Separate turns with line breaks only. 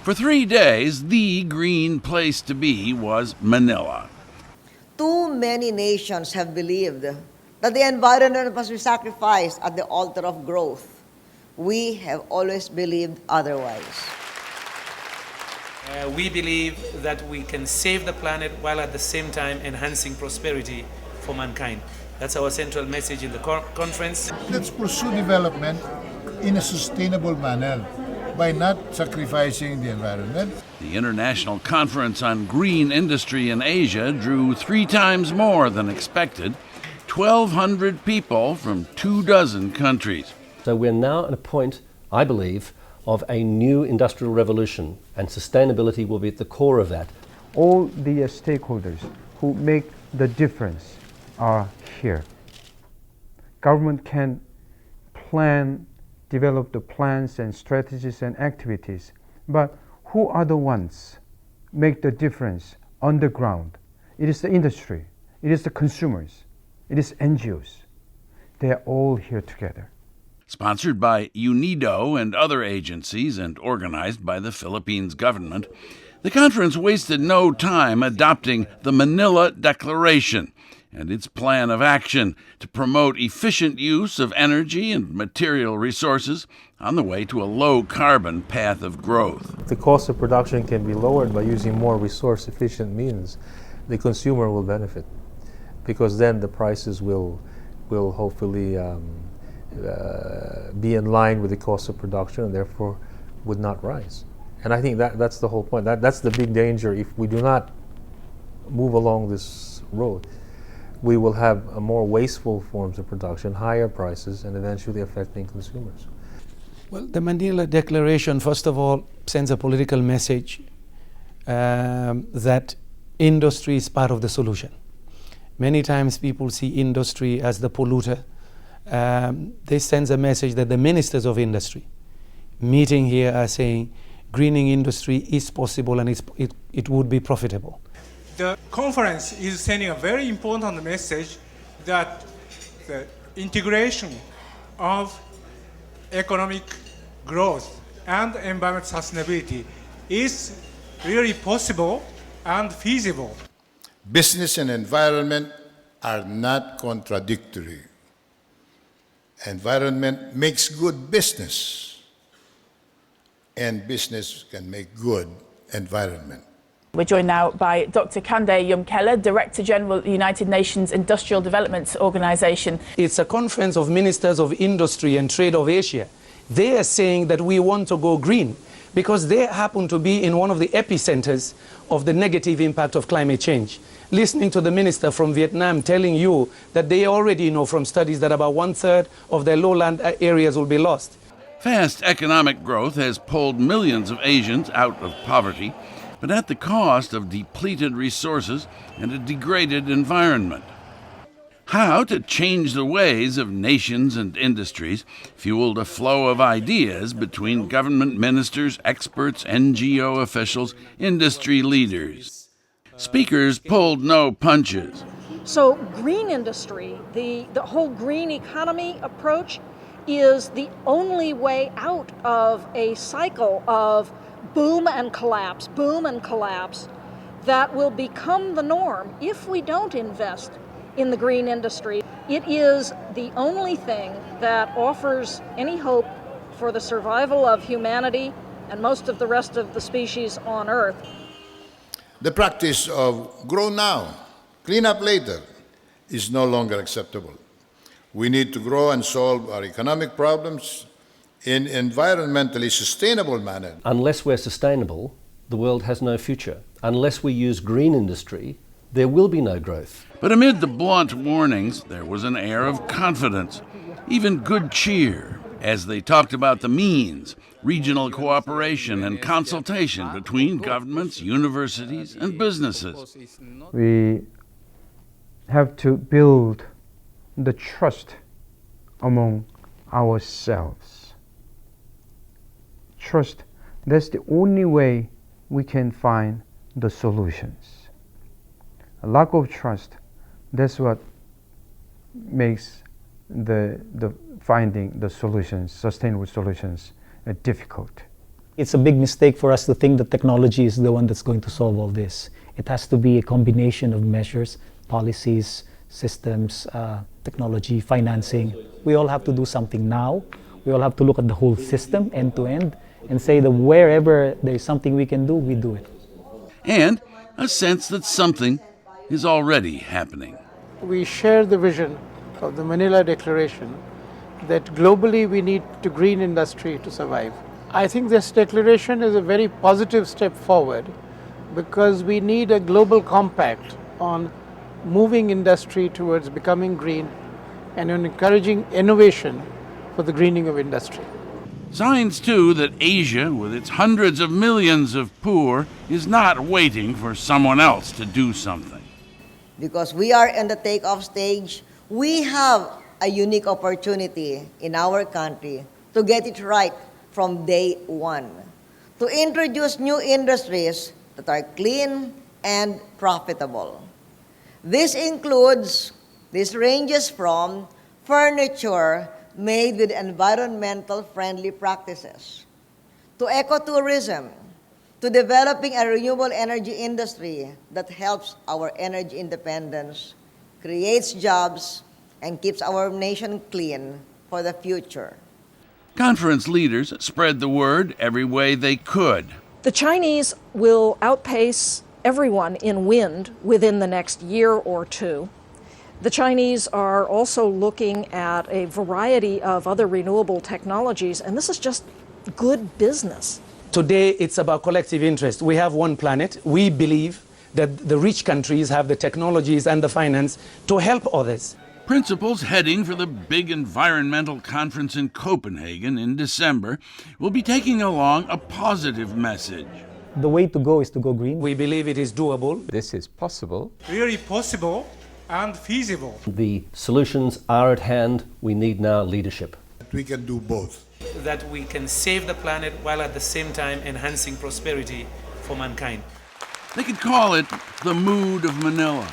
For 3 days, the green place to be was Manila.
Too many nations have believed that the environment must be sacrificed at the altar of growth. We have always believed otherwise.
We believe that we can save the planet while at the same time enhancing prosperity for mankind. That's our central message in the conference.
Let's pursue development in a sustainable manner by not sacrificing the environment.
The International Conference on Green Industry in Asia drew 3 times more than expected, 1,200 people from 24 countries.
So we're now at a point, I believe, of a new industrial revolution, and sustainability will be at the core of that.
All the stakeholders who make the difference are here. Government can develop the plans and strategies and activities, but who are the ones make the difference on the ground? It is the industry, it is the consumers, it is NGOs. They are all here together.
Sponsored by UNIDO and other agencies and organized by the Philippines government, the conference wasted no time adopting the Manila Declaration and its plan of action to promote efficient use of energy and material resources on the way to a low-carbon path of growth.
The cost of production can be lowered by using more resource-efficient means. The consumer will benefit, because then the prices will hopefully be in line with the cost of production and therefore would not rise. And I think that's the whole point. That's the big danger. If we do not move along this road, we will have more wasteful forms of production, higher prices, and eventually affecting consumers.
Well, the Manila Declaration, first of all, sends a political message that industry is part of the solution. Many times people see industry as the polluter. This sends a message that the ministers of industry meeting here are saying greening industry is possible and it would be profitable.
The conference is sending a very important message that the integration of economic growth and environment sustainability is really possible and feasible.
Business and environment are not contradictory. Environment makes good business, and business can make good environment.
We're joined now by Dr. Kande Yumkela, Director General of the United Nations Industrial Development Organization.
It's a conference of ministers of industry and trade of Asia. They are saying that we want to go green because they happen to be in one of the epicenters of the negative impact of climate change. Listening to the minister from Vietnam telling you that they already know from studies that about 1/3 of their lowland areas will be lost.
Fast economic growth has pulled millions of Asians out of poverty, but at the cost of depleted resources and a degraded environment. How to change the ways of nations and industries fueled a flow of ideas between government ministers, experts, NGO officials, industry leaders. Speakers pulled no punches.
So green industry, the whole green economy approach is the only way out of a cycle of boom and collapse that will become the norm if we don't invest in the green industry. It is the only thing that offers any hope for the survival of humanity and most of the rest of the species on Earth.
The practice of grow now, clean up later is no longer acceptable. We need to grow and solve our economic problems in environmentally sustainable manner.
Unless we're sustainable, the world has no future. Unless we use green industry, there will be no growth.
But amid the blunt warnings, there was an air of confidence, even good cheer, as they talked about the means, regional cooperation and consultation between governments, universities, and businesses.
We have to build the trust among ourselves. Trust, that's the only way we can find the solutions. A lack of trust, that's what makes the finding the solutions, sustainable solutions, difficult.
It's a big mistake for us to think that technology is the one that's going to solve all this. It has to be a combination of measures, policies, systems, technology, financing. We all have to do something now. We all have to look at the whole system end to end and say that wherever there is something we can do, we do it.
And a sense that something is already happening.
We share the vision of the Manila Declaration that globally we need to green industry to survive. I think this declaration is a very positive step forward because we need a global compact on moving industry towards becoming green and on encouraging innovation for the greening of industry.
Signs, too, that Asia, with its hundreds of millions of poor, is not waiting for someone else to do something.
Because we are in the takeoff stage, we have a unique opportunity in our country to get it right from day one, to introduce new industries that are clean and profitable. This ranges from furniture made with environmental friendly practices, to ecotourism, to developing a renewable energy industry that helps our energy independence, creates jobs, and keeps our nation clean for the future.
Conference leaders spread the word every way they could.
The Chinese will outpace everyone in wind within the next year or two. The Chinese are also looking at a variety of other renewable technologies, and this is just good business.
Today, it's about collective interest. We have one planet. We believe that the rich countries have the technologies and the finance to help others.
Principals heading for the big environmental conference in Copenhagen in December will be taking along a positive message.
The way to go is to go green.
We believe it is doable.
This is possible.
Really possible and feasible.
The solutions are at hand. We need now leadership.
We can do both.
That we can save the planet while at the same time enhancing prosperity for mankind.
They could call it the mood of Manila.